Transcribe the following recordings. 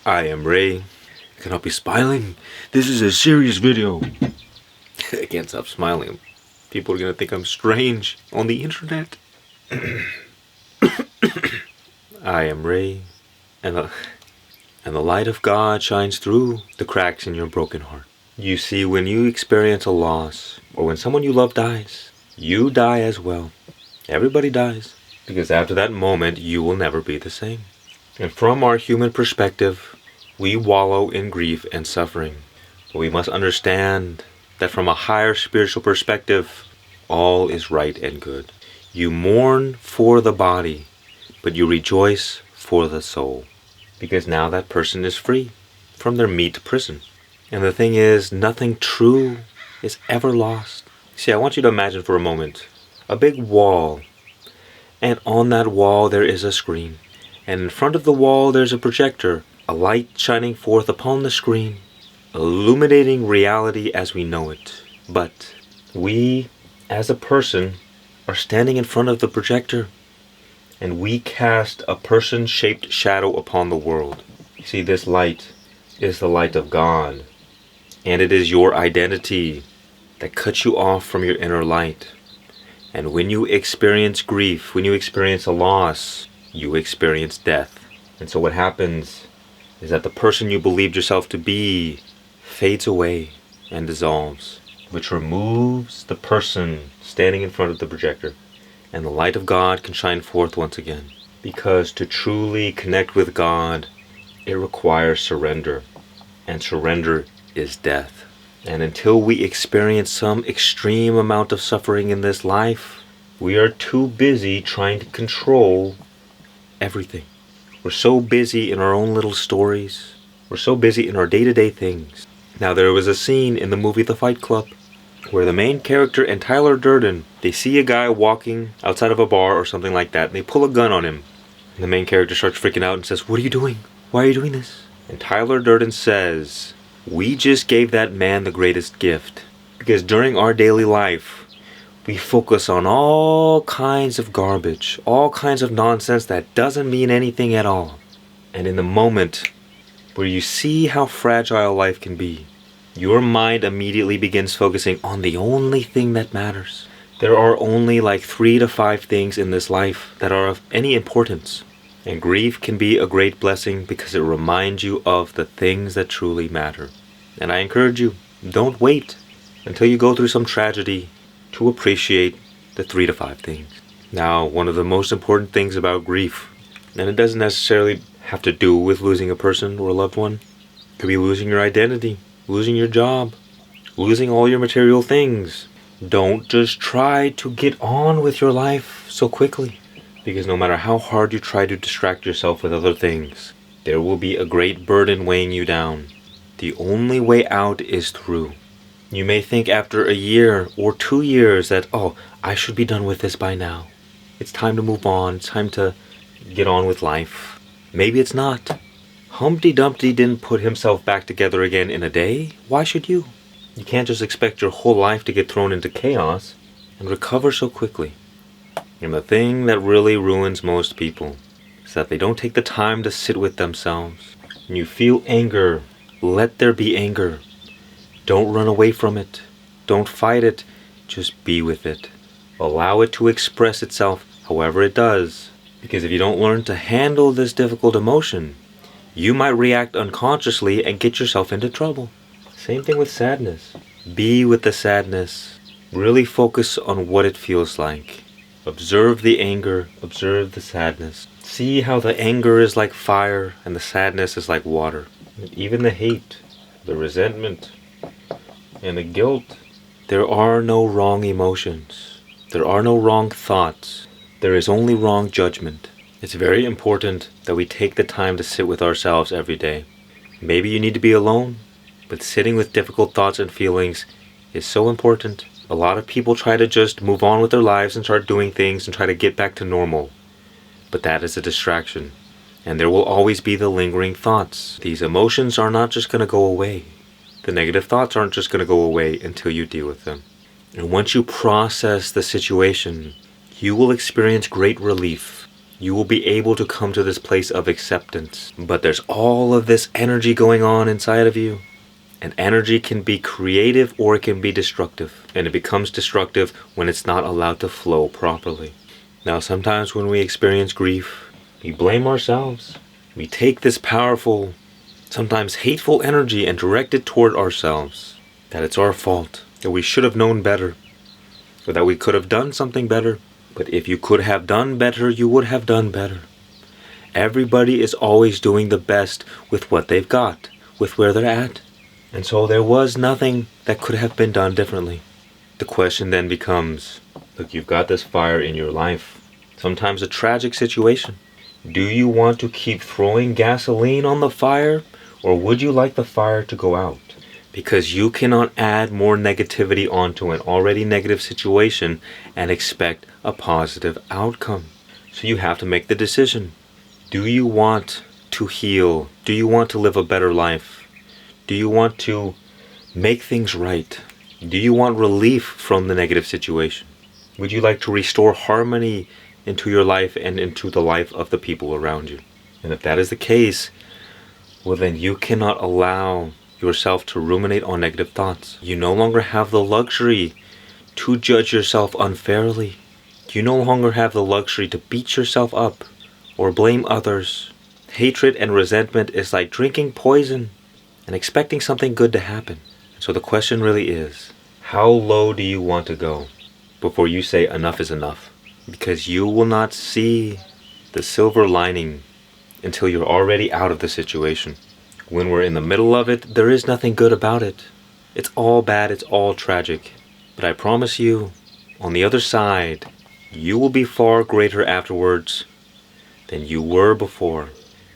I am Ray. I cannot be smiling. This is a serious video. I can't stop smiling. People are gonna think I'm strange on the internet. I am Ray, and the light of God shines through the cracks in your broken heart. You see, when you experience a loss, or when someone you love dies, you die as well. Everybody dies, because after that moment, you will never be the same. And from our human perspective, we wallow in grief and suffering. But we must understand that from a higher spiritual perspective, all is right and good. You mourn for the body, but you rejoice for the soul. Because now that person is free from their meat prison. And the thing is, nothing true is ever lost. See, I want you to imagine for a moment a big wall. And on that wall there is a screen. And in front of the wall there's a projector, a light shining forth upon the screen, illuminating reality as we know it. But we, as a person, are standing in front of the projector, and we cast a person-shaped shadow upon the world. You see, this light is the light of God, and it is your identity that cuts you off from your inner light. And when you experience grief, when you experience a loss, you experience death. And so what happens is that the person you believed yourself to be fades away and dissolves, which removes the person standing in front of the projector. And the light of God can shine forth once again. Because to truly connect with God, it requires surrender. And surrender is death. And until we experience some extreme amount of suffering in this life, we are too busy trying to control everything. We're so busy in our own little stories. We're so busy in our day-to-day things. Now, there was a scene in the movie The Fight Club where the main character and Tyler Durden, they see a guy walking outside of a bar or something like that, and they pull a gun on him. And the main character starts freaking out and says, "What are you doing? Why are you doing this?" And Tyler Durden says, "We just gave that man the greatest gift." Because during our daily life, we focus on all kinds of garbage, all kinds of nonsense that doesn't mean anything at all. And in the moment where you see how fragile life can be, your mind immediately begins focusing on the only thing that matters. There are only like 3 to 5 things in this life that are of any importance. And grief can be a great blessing because it reminds you of the things that truly matter. And I encourage you, don't wait until you go through some tragedy to appreciate the 3 to 5 things. Now, one of the most important things about grief, and it doesn't necessarily have to do with losing a person or a loved one, it could be losing your identity, losing your job, losing all your material things. Don't just try to get on with your life so quickly, because no matter how hard you try to distract yourself with other things, there will be a great burden weighing you down. The only way out is through. You may think after a year or 2 years that, oh, I should be done with this by now. It's time to move on. It's time to get on with life. Maybe it's not. Humpty Dumpty didn't put himself back together again in a day. Why should you? You can't just expect your whole life to get thrown into chaos and recover so quickly. And the thing that really ruins most people is that they don't take the time to sit with themselves. When you feel anger, let there be anger. Don't run away from it. Don't fight it. Just be with it. Allow it to express itself however it does. Because if you don't learn to handle this difficult emotion, you might react unconsciously and get yourself into trouble. Same thing with sadness. Be with the sadness. Really focus on what it feels like. Observe the anger. Observe the sadness. See how the anger is like fire and the sadness is like water. And even the hate, the resentment, and the guilt. There are no wrong emotions. There are no wrong thoughts. There is only wrong judgment. It's very important that we take the time to sit with ourselves every day. Maybe you need to be alone, but sitting with difficult thoughts and feelings is so important. A lot of people try to just move on with their lives and start doing things and try to get back to normal. But that is a distraction. And there will always be the lingering thoughts. These emotions are not just going to go away. The negative thoughts aren't just going to go away until you deal with them. And once you process the situation, you will experience great relief. you will be able to come to this place of acceptance. But there's all of this energy going on inside of you. And energy can be creative or it can be destructive. And it becomes destructive when it's not allowed to flow properly. Now, sometimes when we experience grief, we blame ourselves. We take this powerful, sometimes hateful energy and direct it toward ourselves. That it's our fault, that we should have known better, or that we could have done something better. But if you could have done better, you would have done better. Everybody is always doing the best with what they've got, with where they're at. And so there was nothing that could have been done differently. The question then becomes, look, you've got this fire in your life, sometimes a tragic situation. Do you want to keep throwing gasoline on the fire, or would you like the fire to go out? Because you cannot add more negativity onto an already negative situation and expect a positive outcome. So you have to make the decision. Do you want to heal? Do you want to live a better life? Do you want to make things right? Do you want relief from the negative situation? Would you like to restore harmony into your life and into the life of the people around you? And if that is the case, well, then you cannot allow yourself to ruminate on negative thoughts. You no longer have the luxury to judge yourself unfairly. You no longer have the luxury to beat yourself up or blame others. Hatred and resentment is like drinking poison and expecting something good to happen. So the question really is, how low do you want to go before you say enough is enough? Because you will not see the silver lining until you're already out of the situation. When we're in the middle of it, there is nothing good about it. It's all bad, it's all tragic. But I promise you, on the other side, you will be far greater afterwards than you were before.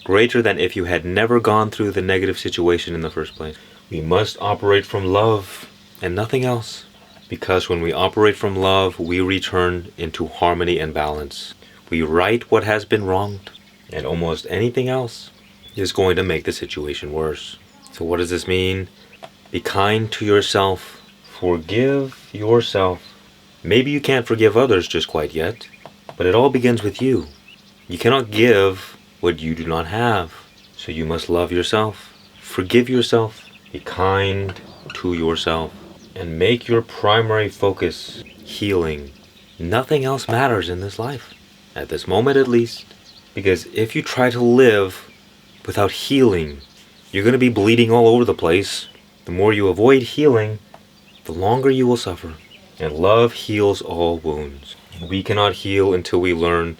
Greater than if you had never gone through the negative situation in the first place. We must operate from love and nothing else. Because when we operate from love, we return into harmony and balance. We right what has been wronged, and almost anything else is going to make the situation worse. So what does this mean? Be kind to yourself. Forgive yourself. Maybe you can't forgive others just quite yet, but it all begins with you. You cannot give what you do not have. So you must love yourself. Forgive yourself. Be kind to yourself. And make your primary focus healing. Nothing else matters in this life. At this moment at least. Because if you try to live without healing, you're going to be bleeding all over the place. The more you avoid healing, the longer you will suffer. And love heals all wounds. We cannot heal until we learn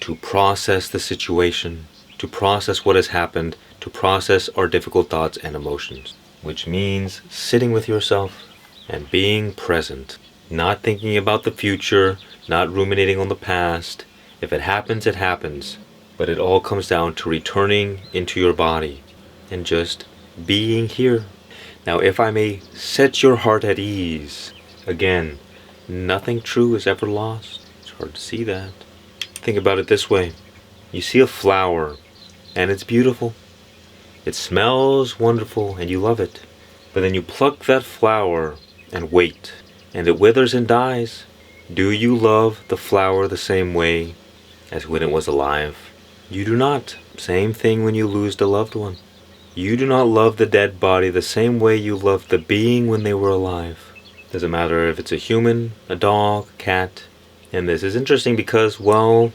to process the situation, to process what has happened, to process our difficult thoughts and emotions. Which means sitting with yourself and being present. Not thinking about the future, not ruminating on the past. If it happens, it happens. But it all comes down to returning into your body and just being here. Now, if I may set your heart at ease, again, nothing true is ever lost. It's hard to see that. Think about it this way. You see a flower and it's beautiful. It smells wonderful and you love it. But then you pluck that flower and wait, and it withers and dies. Do you love the flower the same way as when it was alive? You do not. Same thing when you lose the loved one. You do not love the dead body the same way you loved the being when they were alive. Doesn't matter if it's a human, a dog, a cat. And this is interesting because, we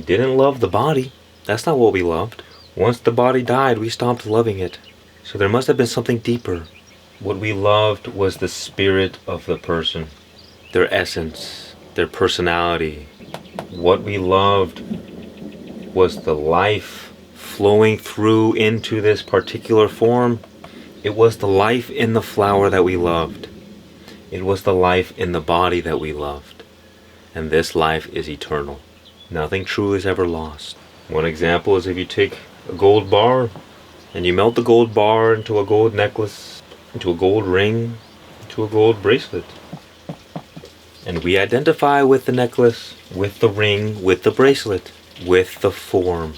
didn't love the body. That's not what we loved. Once the body died, we stopped loving it. So there must have been something deeper. What we loved was the spirit of the person, their essence, their personality. What we loved was the life flowing through into this particular form. It was the life in the flower that we loved. It was the life in the body that we loved. And this life is eternal. Nothing true is ever lost. One example is if you take a gold bar and you melt the gold bar into a gold necklace, into a gold ring, into a gold bracelet. And we identify with the necklace, with the ring, with the bracelet, with the form.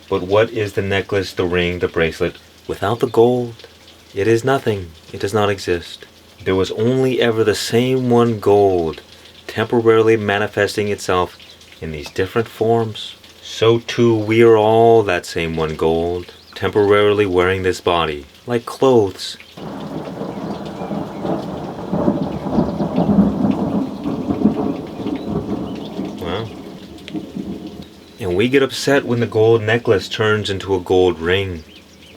But what is the necklace, the ring, the bracelet without the gold? It is nothing. It does not exist. There was only ever the same one gold, temporarily manifesting itself in these different forms, so too we are all that same one gold, temporarily wearing this body, like clothes. Well, and we get upset when the gold necklace turns into a gold ring,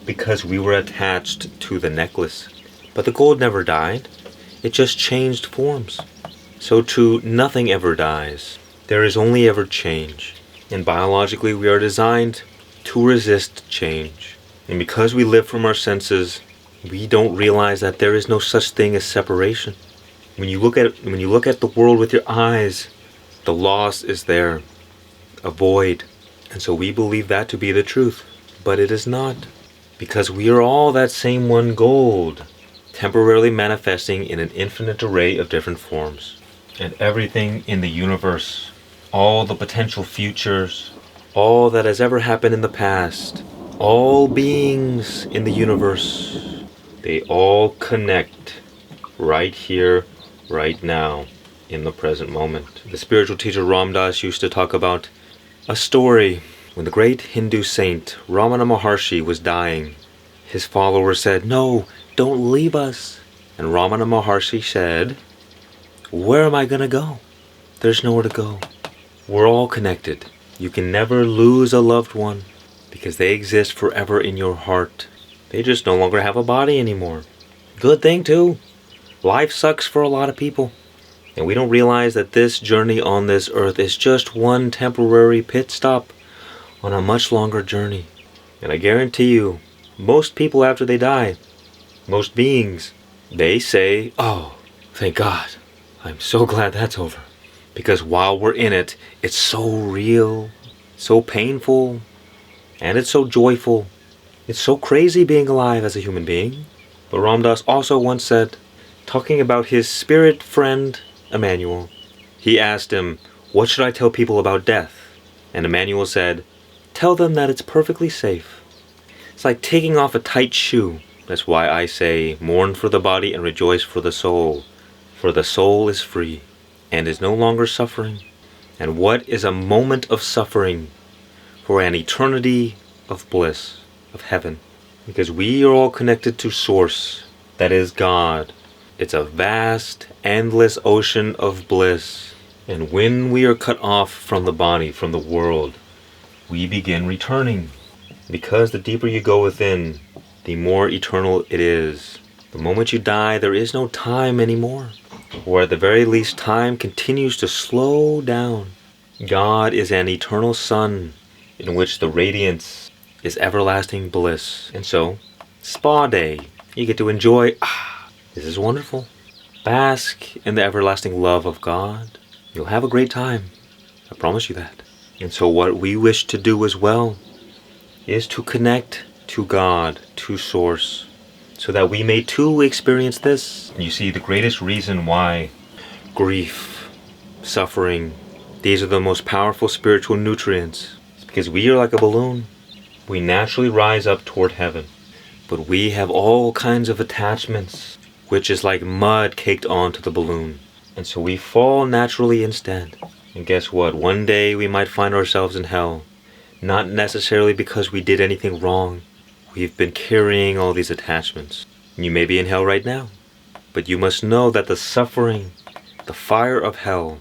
because we were attached to the necklace. But the gold never died, it just changed forms. So too, nothing ever dies. There is only ever change. And biologically, we are designed to resist change. And because we live from our senses, we don't realize that there is no such thing as separation. When you look at the world with your eyes, the loss is there, a void. And so we believe that to be the truth. But it is not. Because we are all that same one gold, temporarily manifesting in an infinite array of different forms. And everything in the universe, all the potential futures, all that has ever happened in the past, all beings in the universe, they all connect right here, right now, in the present moment. The spiritual teacher Ram Dass used to talk about a story when the great Hindu saint Ramana Maharshi was dying. His followers said, "No, don't leave us." And Ramana Maharshi said, "Where am I going to go? There's nowhere to go. We're all connected. You can never lose a loved one because they exist forever in your heart. They just no longer have a body anymore." Good thing too. Life sucks for a lot of people. And we don't realize that this journey on this earth is just one temporary pit stop on a much longer journey. And I guarantee you, most people after they die, most beings, they say, "Oh, thank God. I'm so glad that's over." Because while we're in it, it's so real, so painful, and it's so joyful. It's so crazy being alive as a human being. But Ram Dass also once said, talking about his spirit friend, Emmanuel, he asked him, "What should I tell people about death?" And Emmanuel said, "Tell them that it's perfectly safe. It's like taking off a tight shoe. That's why I say, mourn for the body and rejoice for the soul. For the soul is free and is no longer suffering. And what is a moment of suffering for an eternity of bliss, of heaven?" Because we are all connected to Source, that is God. It's a vast, endless ocean of bliss. And when we are cut off from the body, from the world, we begin returning. Because the deeper you go within, the more eternal it is. The moment you die, there is no time anymore. Or at the very least, time continues to slow down. God is an eternal sun in which the radiance is everlasting bliss. And so, spa day, you get to enjoy, this is wonderful. Bask in the everlasting love of God. You'll have a great time. I promise you that. And so what we wish to do as well is to connect to God, to Source, so that we may too experience this. You see, the greatest reason why grief, suffering, these are the most powerful spiritual nutrients. It's because we are like a balloon. We naturally rise up toward heaven. But we have all kinds of attachments, which is like mud caked onto the balloon. And so we fall naturally instead. And guess what? One day we might find ourselves in hell. Not necessarily because we did anything wrong. We've been carrying all these attachments. You may be in hell right now. But you must know that the suffering, the fire of hell,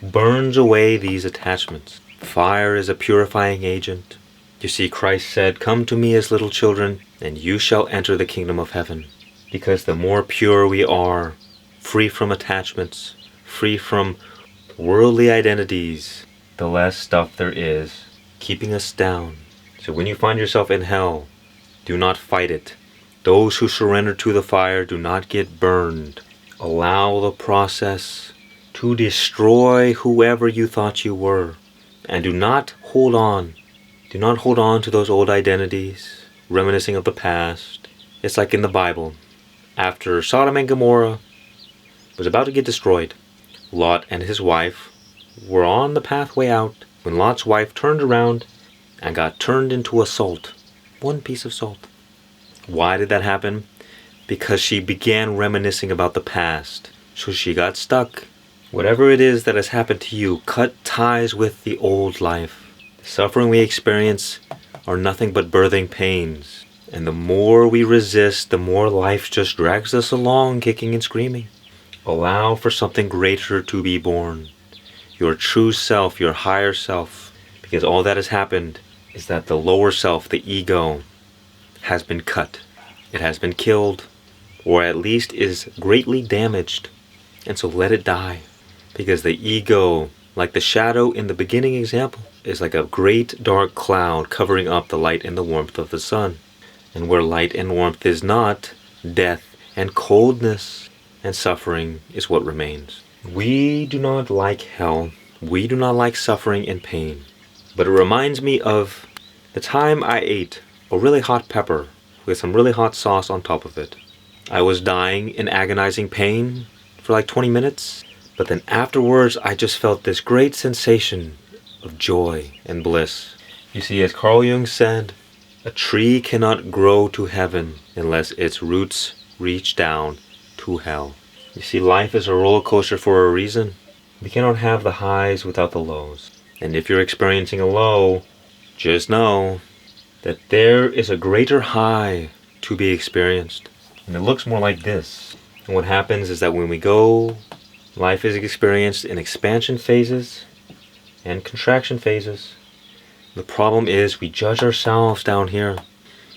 burns away these attachments. Fire is a purifying agent. You see, Christ said, "Come to me as little children, and you shall enter the kingdom of heaven." Because the more pure we are, free from attachments, free from worldly identities, the less stuff there is keeping us down. So when you find yourself in hell, do not fight it. Those who surrender to the fire do not get burned. Allow the process to destroy whoever you thought you were. And do not hold on. Do not hold on to those old identities, reminiscing of the past. It's like in the Bible. After Sodom and Gomorrah was about to get destroyed, Lot and his wife were on the pathway out when Lot's wife turned around and got turned into a salt. One piece of salt. Why did that happen? Because she began reminiscing about the past. So she got stuck. Whatever it is that has happened to you, cut ties with the old life. The suffering we experience are nothing but birthing pains. And the more we resist, the more life just drags us along, kicking and screaming. Allow for something greater to be born. Your true self, your higher self. Because all that has happened is that the lower self, the ego, has been cut. It has been killed, or at least is greatly damaged. And so let it die. Because the ego, like the shadow in the beginning example, is like a great dark cloud covering up the light and the warmth of the sun. And where light and warmth is not, death and coldness and suffering is what remains. We do not like hell. We do not like suffering and pain. But it reminds me of the time I ate a really hot pepper with some really hot sauce on top of it. I was dying in agonizing pain for like 20 minutes. But then afterwards, I just felt this great sensation of joy and bliss. You see, as Carl Jung said, a tree cannot grow to heaven unless its roots reach down to hell. You see, life is a roller coaster for a reason. We cannot have the highs without the lows. And if you're experiencing a low, just know that there is a greater high to be experienced. And it looks more like this. And what happens is that when we go, life is experienced in expansion phases and contraction phases. The problem is we judge ourselves down here.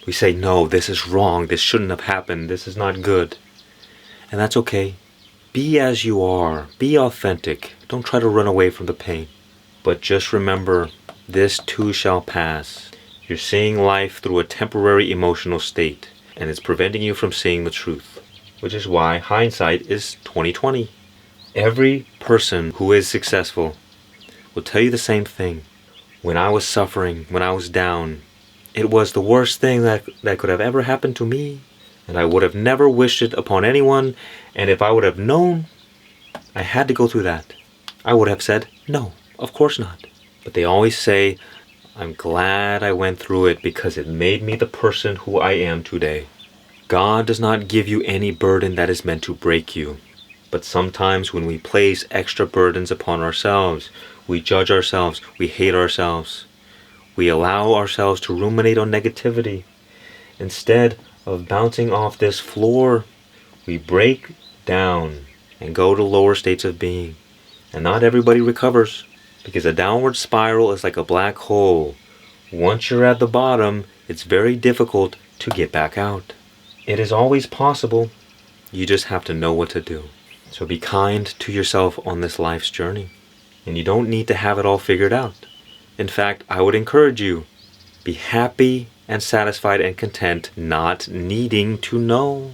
We say, no, this is wrong. This shouldn't have happened. This is not good. And that's okay. Be as you are. Be authentic. Don't try to run away from the pain. But just remember, this too shall pass. You're seeing life through a temporary emotional state, and it's preventing you from seeing the truth, which is why hindsight is 20/20. Every person who is successful will tell you the same thing. When I was suffering, when I was down, it was the worst thing that could have ever happened to me, and I would have never wished it upon anyone, and if I would have known I had to go through that, I would have said, no, of course not. But they always say, I'm glad I went through it because it made me the person who I am today. God does not give you any burden that is meant to break you. But sometimes when we place extra burdens upon ourselves, we judge ourselves, we hate ourselves. We allow ourselves to ruminate on negativity. Instead of bouncing off this floor, we break down and go to lower states of being. And not everybody recovers, because a downward spiral is like a black hole. Once you're at the bottom, it's very difficult to get back out. It is always possible. You just have to know what to do. So be kind to yourself on this life's journey. And you don't need to have it all figured out. In fact, I would encourage you, be happy and satisfied and content, not needing to know.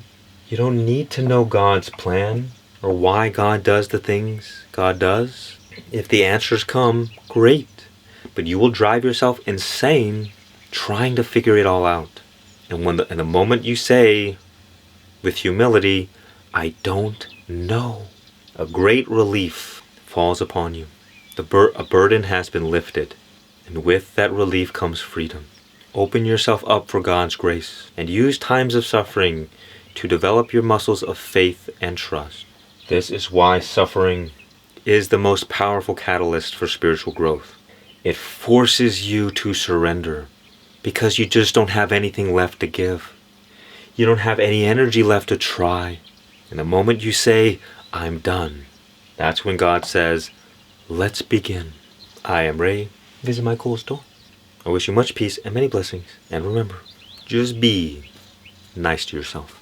You don't need to know God's plan or why God does the things God does. If the answers come, great. But you will drive yourself insane trying to figure it all out. And when the moment you say, with humility, I don't know, a great relief falls upon you. A burden has been lifted. And with that relief comes freedom. Open yourself up for God's grace and use times of suffering to develop your muscles of faith and trust. This is why suffering is the most powerful catalyst for spiritual growth. It forces you to surrender because you just don't have anything left to give. You don't have any energy left to try. And the moment you say, I'm done, that's when God says, let's begin. I am Ray. Visit my cool store. I wish you much peace and many blessings. And remember, just be nice to yourself.